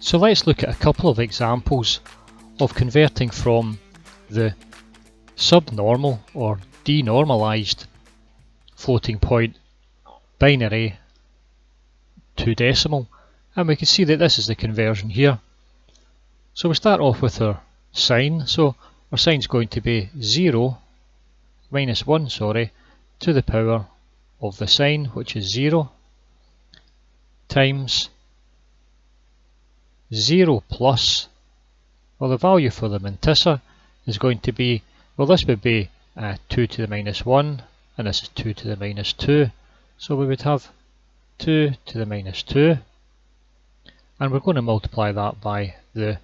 So let's look at a couple of examples of converting from the subnormal or denormalized floating point binary to decimal, and we can see that this is the conversion here. So we start off with our sign, so our sign is going to be 0 minus 1 to the power of the sign, which is 0, times 0 plus, well, the value for the mantissa is going to be, well, this would be 2 to the minus 1, and this is 2 to the minus 2, so we would have 2 to the minus 2, and we're going to multiply that by the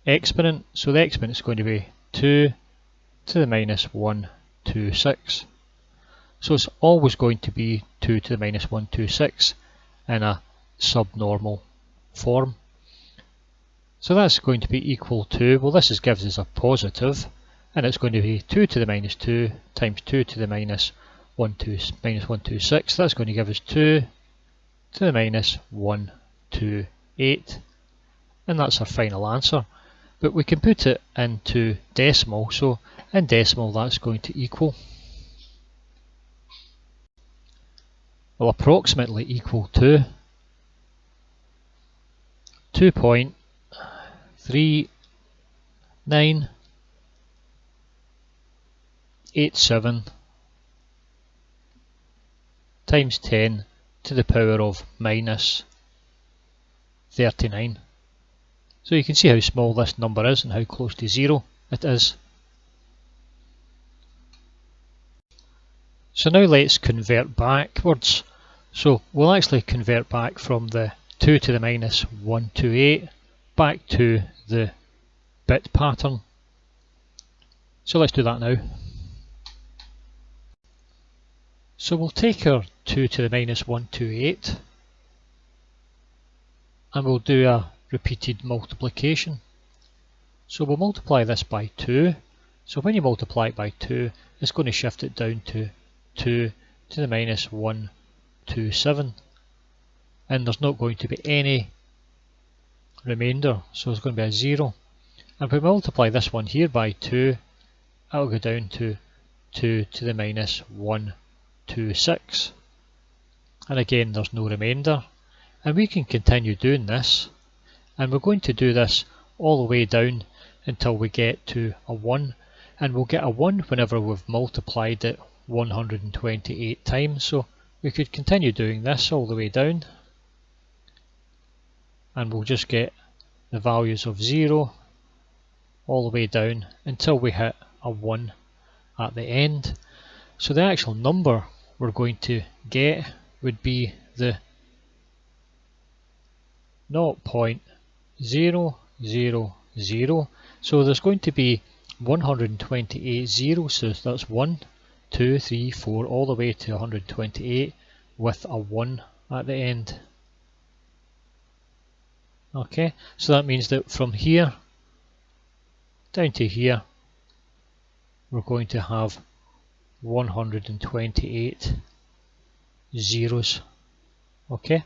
exponent, so the exponent is going to be 2 to the minus 126. So it's always going to be 2 to the minus 126 in a subnormal form. So that's going to be equal to, well, this gives us a positive, and it's going to be 2 to the minus 2 times 2 to the minus 126. That's going to give us 2 to the minus 128, and that's our final answer. But we can put it into decimal, so in decimal that's going to equal, well, approximately equal to 2.3987 times 10 to the power of minus 39. So you can see how small this number is and how close to 0 it is. So now let's convert backwards. So we'll actually convert back from the 2 to the minus 128 back to the bit pattern. So let's do that now. So we'll take our 2 to the minus 128 and we'll do a repeated multiplication. So we'll multiply this by 2. So when you multiply it by 2, it's going to shift it down to 2 to the minus 127, and there's not going to be any remainder, so it's going to be a 0. And if we multiply this one here by 2, it'll go down to 2 to the minus 126, and again there's no remainder. And we can continue doing this, and we're going to do this all the way down until we get to a 1, and we'll get a 1 whenever we've multiplied it 128 times. So we could continue doing this all the way down, and we'll just get the values of 0 all the way down until we hit a 1 at the end. So the actual number we're going to get would be the 0.000. So there's going to be 128 zeros, so that's 1, 2, 3, 4, all the way to 128 with a 1 at the end. Okay, so that means that from here down to here we're going to have 128 zeros. Okay.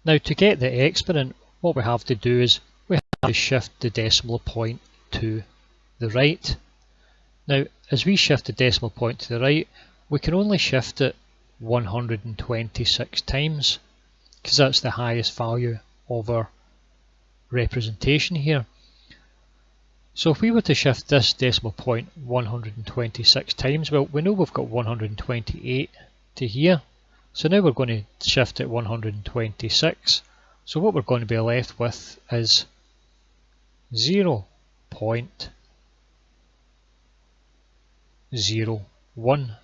Now to get the exponent, what we have to do is we have to shift the decimal point to the right. Now as we shift the decimal point to the right, we can only shift it 126 times, because that's the highest value of our representation here. So if we were to shift this decimal point 126 times, well, we know we've got 128 to here, so now we're going to shift it 126. So what we're going to be left with is 0.01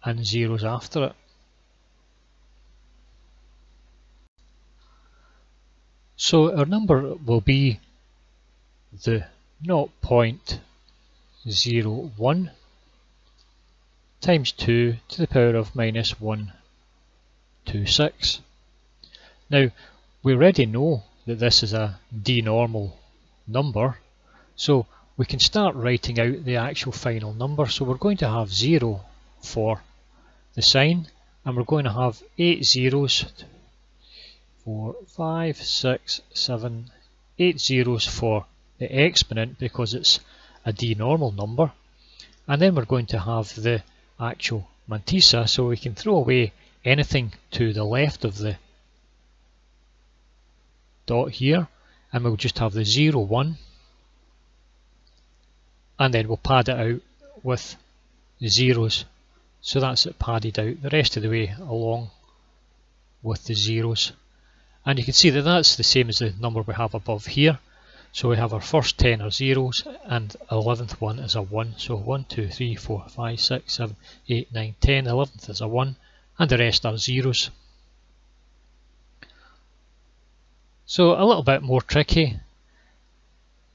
and zeros after it. So our number will be the 0.01 times 2 to the power of minus 126. Now we already know that this is a denormal number, so we can start writing out the actual final number. So we're going to have 0 for the sign, and we're going to have 8 zeros, 4, 5, 6, 7, 8 zeros for the exponent because it's a denormal number, and then we're going to have the actual mantissa, so we can throw away anything to the left of the dot here, and we'll just have the 0, 1, and then we'll pad it out with the zeros, so that's it padded out the rest of the way along with the zeros. And you can see that that's the same as the number we have above here. So we have our first 10 are zeros and 11th one is a 1. So 1, 2, 3, 4, 5, 6, 7, 8, 9, 10, 11th is a 1, and the rest are zeros. So a little bit more tricky,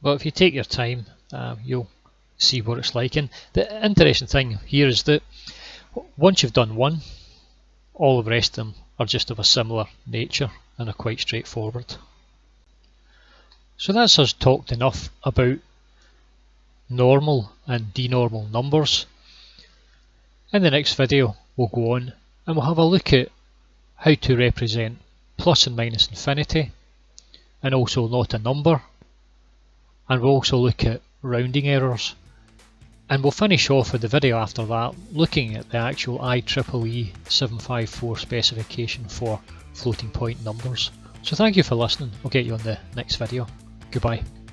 but if you take your time, you'll see what it's like. And the interesting thing here is that once you've done one, all the rest of them are just of a similar nature and are quite straightforward. So that's us talked enough about normal and denormal numbers. In the next video we'll go on and we'll have a look at how to represent plus and minus infinity, and also not a number, and we'll also look at rounding errors, and we'll finish off with the video after that looking at the actual IEEE 754 specification for floating point numbers. So thank you for listening. I'll get you on the next video. Goodbye.